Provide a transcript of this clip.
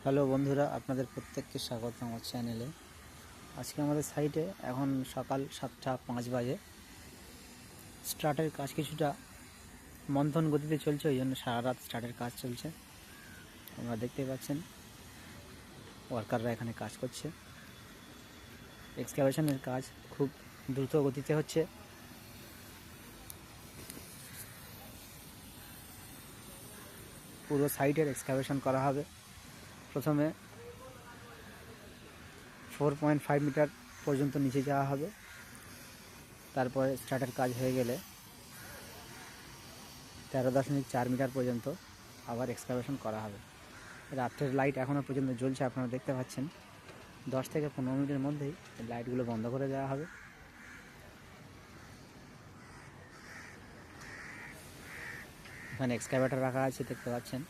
Hello বন্ধুরা, আপনাদের প্রত্যেককে স্বাগত আমার চ্যানেলে। আজকে আমাদের সাইটে এখন সকাল 7:05 বাজে। স্টার্টের কাজ কিছুটা মন্থন গতিতে চলছে, ওই জন্য সারা রাত স্টার্টের কাজ চলছে। আপনারা দেখতেই পাচ্ছেন ওয়ার্কাররা এখানে কাজ করছে। এক্সকাভেশনের কাজ খুব দ্রুত গতিতে হচ্ছে। পুরো সাইটের এক্সকাভেশন করা হবে। প্রথমে 4.5 মিটার পর্যন্ত নিচে যাওয়া হবে। তারপরে স্টার্টের কাজ হয়ে গেলে 13.4 মিটার পর্যন্ত আবার এক্সকাভেশন করা হবে। রাত্রের লাইট এখনও পর্যন্ত জ্বলছে, আপনারা দেখতে পাচ্ছেন। 10 থেকে 15 মিনিটের মধ্যেই লাইটগুলো বন্ধ করে দেওয়া হবে। এখানে এক্সকাভেটর রাখা আছে, দেখতে পাচ্ছেন।